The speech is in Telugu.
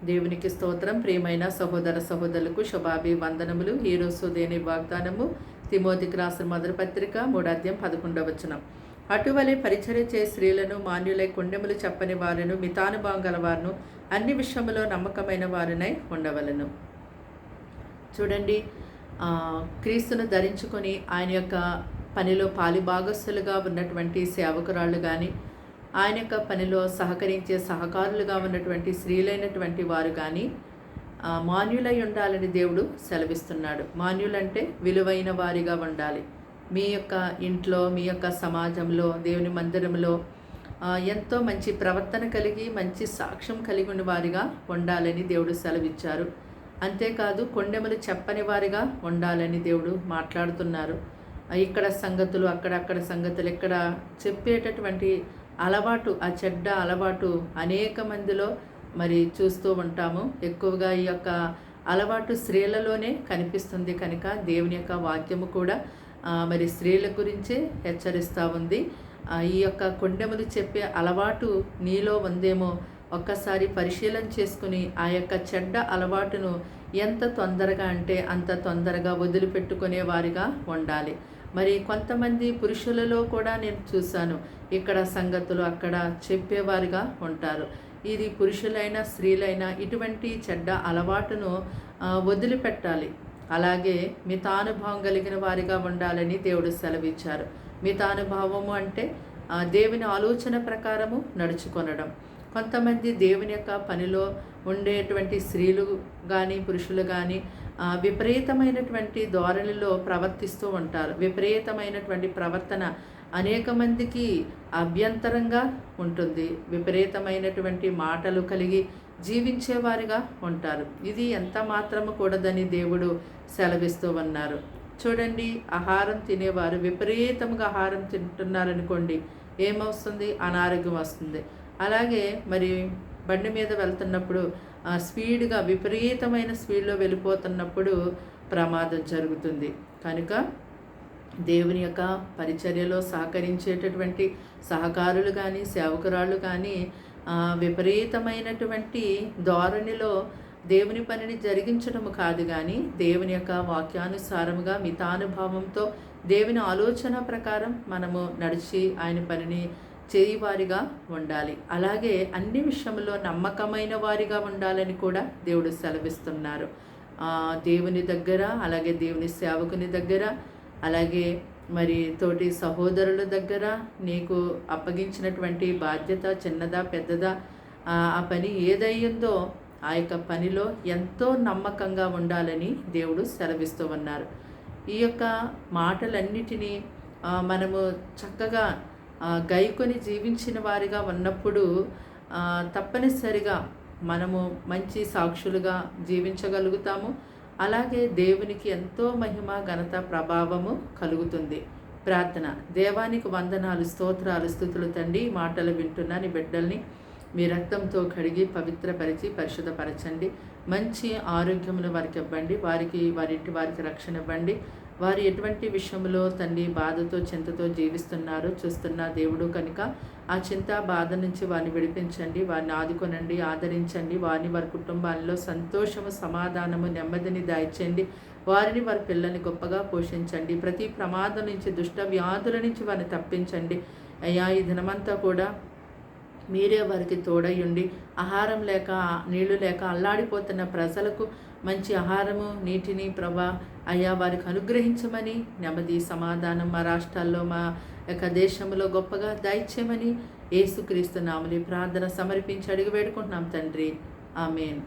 దేవునికి స్తోత్రం. ప్రియమైన సహోదర సహోదరులకు శుభాభివందనములు. ఈరోజు దేని వాగ్దానము తిమోతికి రాసిన మొదటి పత్రిక 3:11. అటువలే పరిచర్య చే స్త్రీలను మాన్యులై కొండెములు చెప్పని వారును మితానుభావం గలవారును అన్ని విషయములో నమ్మకమైన వారునై ఉండవలను. చూడండి, క్రీస్తును ధరించుకొని ఆయన యొక్క పనిలో పాలిభాగస్తులుగా ఉన్నటువంటి సేవకురాళ్ళు కానీ, ఆయన యొక్క పనిలో సహకరించే సహకారులుగా ఉన్నటువంటి స్త్రీలైనటువంటి వారు కానీ మాన్యులై ఉండాలని దేవుడు సెలవిస్తున్నాడు. మాన్యులంటే విలువైన వారిగా ఉండాలి. మీ యొక్క ఇంట్లో, మీ యొక్క సమాజంలో, దేవుని మందిరంలో ఎంతో మంచి ప్రవర్తన కలిగి మంచి సాక్ష్యం కలిగి ఉన్న వారిగా ఉండాలని దేవుడు సెలవిచ్చారు. అంతేకాదు కొండెములు చెప్పని వారిగా ఉండాలని దేవుడు మాట్లాడుతున్నారు. ఇక్కడ సంగతులు, అక్కడక్కడ సంగతులు, ఇక్కడ చెప్పేటటువంటి అలవాటు, ఆ చెడ్డ అలవాటు అనేక మందిలో మరి చూస్తూ ఉంటాము. ఎక్కువగా ఈ యొక్క అలవాటు స్త్రీలలోనే కనిపిస్తుంది కనుక దేవుని యొక్క వాక్యము కూడా మరి స్త్రీల గురించే హెచ్చరిస్తూ ఉంది. ఈ యొక్క కొండెములు చెప్పే అలవాటు నీలో ఉందేమో ఒక్కసారి పరిశీలన చేసుకుని ఆ యొక్క చెడ్డ అలవాటును ఎంత తొందరగా అంటే అంత తొందరగా వదిలిపెట్టుకునే వారిగా ఉండాలి. మరి కొంతమంది పురుషులలో కూడా నేను చూశాను, ఇక్కడ సంగతులు అక్కడ చెప్పేవారిగా ఉంటారు. ఇది పురుషులైనా స్త్రీలైనా ఇటువంటి చెడ్డ అలవాటును వదిలిపెట్టాలి. అలాగే మితానుభావం కలిగిన వారిగా ఉండాలని దేవుడు సెలవిచ్చారు. మితానుభావము అంటే దేవుని ఆలోచన ప్రకారము నడుచుకొనడం. కొంతమంది దేవుని యొక్క పనిలో ఉండేటువంటి స్త్రీలు కానీ పురుషులు కానీ విపరీతమైనటువంటి ధోరణిలో ప్రవర్తిస్తూ ఉంటారు. విపరీతమైనటువంటి ప్రవర్తన అనేక మందికి అభ్యంతరంగా ఉంటుంది. విపరీతమైనటువంటి మాటలు కలిగి జీవించేవారిగా ఉంటారు. ఇది ఎంత మాత్రము కూడదని దేవుడు సెలవిస్తూ ఉన్నారు. చూడండి, ఆహారం తినేవారు విపరీతంగా ఆహారం తింటున్నారనుకోండి, ఏమవుతుంది? అనారోగ్యం వస్తుంది. అలాగే మరి బండి మీద వెళ్తున్నప్పుడు స్పీడ్గా విపరీతమైన స్పీడ్లో వెళ్ళిపోతున్నప్పుడు ప్రమాదం జరుగుతుంది. కనుక దేవుని యొక్క పరిచర్యలో సహకరించేటటువంటి సహకారులు కానీ సేవకురాళ్ళు కానీ విపరీతమైనటువంటి ధోరణిలో దేవుని పనిని జరిగించడం కాదు, కానీ దేవుని యొక్క వాక్యానుసారముగా మితానుభావంతో దేవుని ఆలోచన ప్రకారం మనము నడిచి ఆయన పనిని చేయవారిగా ఉండాలి. అలాగే అన్ని విషయంలో నమ్మకమైన వారిగా ఉండాలని కూడా దేవుడు సెలవిస్తున్నారు. దేవుని దగ్గర, అలాగే దేవుని సేవకుని దగ్గర, అలాగే మరి తోటి సహోదరుల దగ్గర నీకు అప్పగించినటువంటి బాధ్యత చిన్నదా పెద్దదా, ఆ పని ఏదయ్యిందో ఆ యొక్క పనిలో ఎంతో నమ్మకంగా ఉండాలని దేవుడు సెలవిస్తూ ఉన్నారు. ఈ యొక్క మాటలన్నిటినీ మనము చక్కగా గైకొని జీవించిన వారిగా ఉన్నప్పుడు తప్పనిసరిగా మనము మంచి సాక్షులుగా జీవించగలుగుతాము. అలాగే దేవునికి ఎంతో మహిమ, ఘనత, ప్రభావము కలుగుతుంది. ప్రార్థన. దేవానికి వందనాలు, స్తోత్రాలు, స్తుతులు తండ్రి. మాటలు వింటున్న నీ బిడ్డల్ని మీ రక్తంతో కడిగి పవిత్రపరిచి పరిశుద్ధపరచండి. మంచి ఆరోగ్యమును వారికి ఇవ్వండి. వారికి రక్షణ ఇవ్వండి. వారు ఎటువంటి విషయంలో తండ్రి బాధతో చింతతో జీవిస్తున్నారో చూస్తున్న దేవుడు కనుక ఆ చింత బాధ నుంచి వారిని విడిపించండి. వారిని ఆదుకొనండి, ఆదరించండి. వారిని వారి కుటుంబాల్లో సంతోషము, సమాధానము, నెమ్మదిని దాయిచ్చండి. వారిని వారి పిల్లల్ని గొప్పగా పోషించండి. ప్రతి ప్రమాదం నుంచి, దుష్ట వ్యాధుల నుంచి వారిని తప్పించండి. అయ్యా, ఈ దినమంతా కూడా మీరే వారికి తోడయ్యుండి ఆహారం లేక నీళ్లు లేక అల్లాడిపోతున్న ప్రజలకు మంచి ఆహారము, నీటిని ప్రభా అయ్యా వారికి అనుగ్రహించమని, నెమ్మది, సమాధానం మా రాష్ట్రాల్లో, మా యొక్క దేశంలో గొప్పగా దయచేయమని యేసుక్రీస్తు నామములో ప్రార్థన సమర్పించి అడిగి వేడుకుంటున్నాం తండ్రి. ఆమేన్.